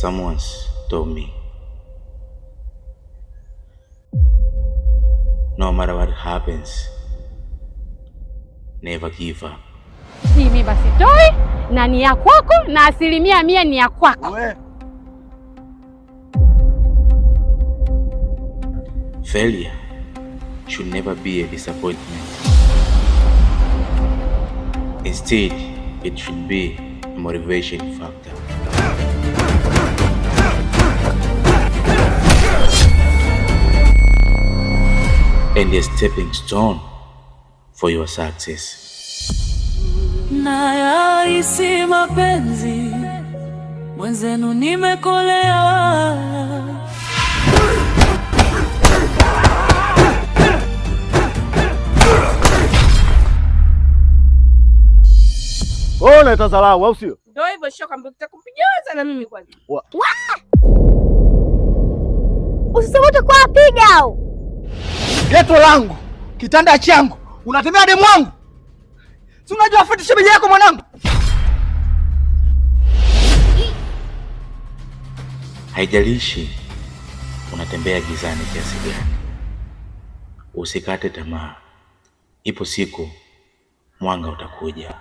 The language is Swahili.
Someone's told me, no matter what happens, never give up. Mimi basi toi na ni ya kwako na 100% ni ya kwako. Failure should never be a disappointment. Instead, it should be a motivation factor. And a stepping stone for your success. Nayahisi mapenzi mwenzenu nimekolea. Ona itazalau au sio? Ndio hivyo shoka mbona kupijaza na mimi kwanza. Usiseme kwa piga au. Geto langu, kitanda changu, unatembea demu wangu. Si unajua afuti shemeji yako mwanangu? Haijalishi unatembea gizani kiasi gani, usikate tamaa. Ipo siku mwanga utakuja.